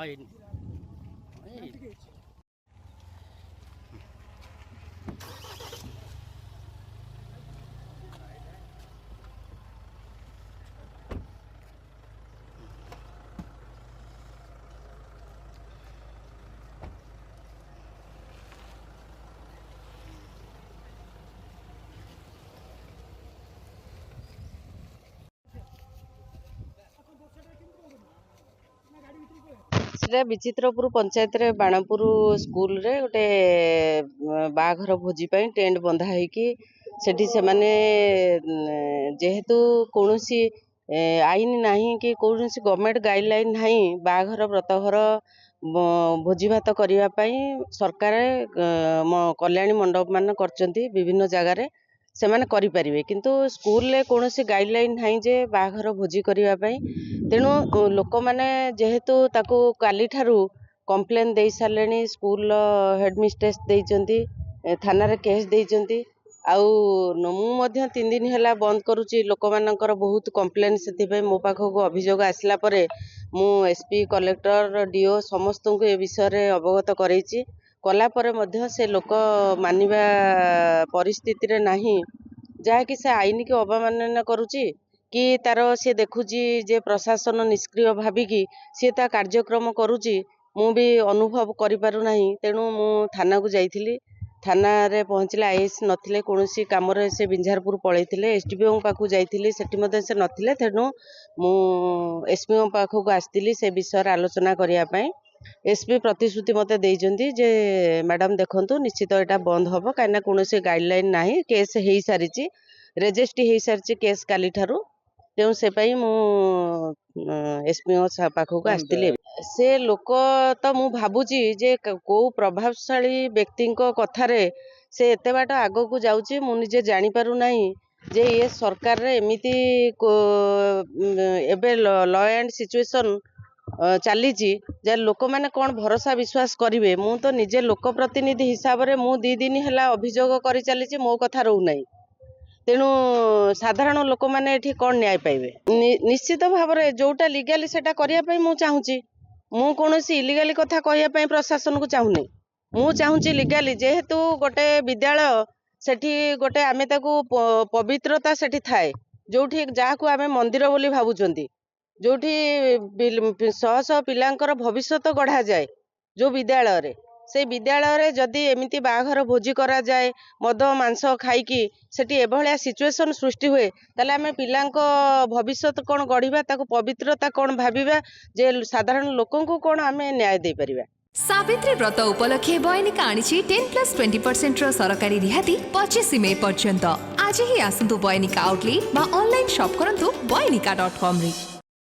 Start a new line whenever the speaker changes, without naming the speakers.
Ayun. Ay.
ସେଟା ବିଚିତ୍ରପୁର ପଞ୍ଚାୟତରେ ବାଣପୁର ସ୍କୁଲରେ ଗୋଟେ ବାହାଘର ଭୋଜି ପାଇଁ ଟେଣ୍ଟ ବନ୍ଧା ହେଇକି ସେଠି ସେମାନେ ଯେହେତୁ କୌଣସି ଆଇନ ନାହିଁ କି କୌଣସି ଗଭର୍ଣ୍ଣମେଣ୍ଟ ଗାଇଡଲାଇନ ନାହିଁ ବାହାଘର ବ୍ରତଘର ଭୋଜି ଭାତ କରିବା ପାଇଁ ସରକାର କଲ୍ୟାଣୀ ମଣ୍ଡପ ମାନ କରିଛନ୍ତି ବିଭିନ୍ନ ଜାଗାରେ ସେମାନେ କରିପାରିବେ କିନ୍ତୁ ସ୍କୁଲରେ କୌଣସି ଗାଇଡଲାଇନ ନାହିଁ ଯେ ବାହାଘର ଭୋଜି କରିବା ପାଇଁ ତେଣୁ ଲୋକମାନେ ଯେହେତୁ ତାକୁ କାଲିଠାରୁ କମ୍ପ୍ଲେନ୍ ଦେଇ ସାରିଲେଣି ସ୍କୁଲର ହେଡମିଷ୍ଟ୍ରେସ୍ ଦେଇଛନ୍ତି ଥାନାରେ କେସ୍ ଦେଇଛନ୍ତି ଆଉ ମୁଁ ମଧ୍ୟ 3 ଦିନ ହେଲା ବନ୍ଦ କରୁଛି ଲୋକମାନଙ୍କର ବହୁତ କମ୍ପ୍ଲେନ୍ ସେଥିପାଇଁ ମୋ ପାଖକୁ ଅଭିଯୋଗ ଆସିଲା ପରେ ମୁଁ ଏସପି କଲେକ୍ଟର ଡିଓ ସମସ୍ତଙ୍କୁ ଏ ବିଷୟରେ ଅବଗତ କରେଇଛି କଲା ପରେ ମଧ୍ୟ ସେ ଲୋକ ମାନିବା ପରିସ୍ଥିତିରେ ନାହିଁ ଯାହାକି ସେ ଆଇନକୁ ଅବମାନନା କରୁଛି କି ତାର ସେ ଦେଖୁଛି ଯେ ପ୍ରଶାସନ ନିଷ୍କ୍ରିୟ ଭାବିକି ସେ ତା କାର୍ଯ୍ୟକ୍ରମ କରୁଛି ମୁଁ ବି ଅନୁଭବ କରିପାରୁନାହିଁ ତେଣୁ ମୁଁ ଥାନାକୁ ଯାଇଥିଲି ଥାନାରେ ପହଞ୍ଚିଲେ ଆଇଏସ୍ ନଥିଲେ କୌଣସି କାମରେ ସେ ବିଞ୍ଝାରପୁର ପଳେଇଥିଲେ ଏସଡିପିଓଙ୍କ ପାଖକୁ ଯାଇଥିଲି ସେଠି ମଧ୍ୟ ସେ ନଥିଲେ ତେଣୁ ମୁଁ ଏସପିଙ୍କ ପାଖକୁ ଆସିଥିଲି ସେ ବିଷୟରେ ଆଲୋଚନା କରିବା ପାଇଁ ଏସପି ପ୍ରତିଶ୍ରୁତି ମୋତେ ଦେଇଛନ୍ତି ଯେ ମ୍ୟାଡାମ ଦେଖନ୍ତୁ ନିଶ୍ଚିତ ଏଇଟା ବନ୍ଦ ହେବ କାହିଁକିନା କୌଣସି ଗାଇଡଲାଇନ ନାହିଁ କେସ୍ ହେଇସାରିଛି ରେଜିଷ୍ଟ୍ରି ହେଇସାରିଛି କେସ୍ କାଲିଠାରୁ ତେଣୁ ସେ ପାଇଁ ମୁଁ ଏସପିଙ୍କ ପାଖକୁ ଆସିଥିଲି ସେ ଲୋକ ତ ମୁଁ ଭାବୁଛି ଯେ କୋଉ ପ୍ରଭାବଶାଳୀ ବ୍ୟକ୍ତିଙ୍କ କଥାରେ ସେ ଏତେ ବାଟ ଆଗକୁ ଯାଉଛି ମୁଁ ନିଜେ ଜାଣିପାରୁନାହିଁ ଯେ ଏ ସରକାରରେ ଏମିତି ଏବେ ଲ ଆଣ୍ଡ ସିଚୁଏସନ ଚାଲିଛି ଯେ ଲୋକମାନେ କ'ଣ ଭରସା ବିଶ୍ୱାସ କରିବେ ମୁଁ ତ ନିଜେ ଲୋକ ପ୍ରତିନିଧି ହିସାବରେ ମୁଁ 2 ଦିନ ହେଲା ଅଭିଯୋଗ କରି ଚାଲିଛି ମୋ କଥା ରହୁନାହିଁ ତେଣୁ ସାଧାରଣ ଲୋକମାନେ ଏଠି କ'ଣ ନ୍ୟାୟ ପାଇବେ ନିଶ୍ଚିତ ଭାବରେ ଯୋଉଟା ଲିଗାଲି ସେଟା କରିବା ପାଇଁ ମୁଁ ଚାହୁଁଛି ମୁଁ କୌଣସି ଇଲିଗାଲି କଥା କହିବା ପାଇଁ ପ୍ରଶାସନକୁ ଚାହୁଁନି ମୁଁ ଚାହୁଁଛି ଲିଗାଲି ଯେହେତୁ ଗୋଟେ ବିଦ୍ୟାଳୟ ସେଠି ଗୋଟେ ଆମେ ତାକୁ ପବିତ୍ରତା ସେଠି ଥାଏ ଯୋଉଠି ଯାହାକୁ ଆମେ ମନ୍ଦିର ବୋଲି ଭାବୁଛନ୍ତି ଯୋଉଠି ଶହ ଶହ ପିଲାଙ୍କର ଭବିଷ୍ୟତ ଗଢ଼ାଯାଏ ଯୋଉ ବିଦ୍ୟାଳୟରେ ସେଇ ବିଦ୍ୟାଳୟରେ ଯଦି ଏମିତି ବାହାଘର ଭୋଜି କରାଯାଏ ମଦ ମାଂସ ଖାଇକି ସେଠି ଏଭଳିଆ ସିଚୁଏସନ ସୃଷ୍ଟି ହୁଏ ତାହେଲେ ଆମେ ପିଲାଙ୍କ ଭବିଷ୍ୟତ କ'ଣ ଗଢ଼ିବା ତାକୁ ପବିତ୍ରତା କ'ଣ ଭାବିବା ଯେ ସାଧାରଣ ଲୋକଙ୍କୁ କ'ଣ ଆମେ ନ୍ୟାୟ ଦେଇପାରିବା
सावित्री व्रत उपलक्षे बयनिका आनिछि 10+20% सरकारी रिहाती 25 मे पर्यंत आज ही आसंतु बयनिका आउटलेट बा ऑनलाइन शॉप करंतु बयनिका.com रे।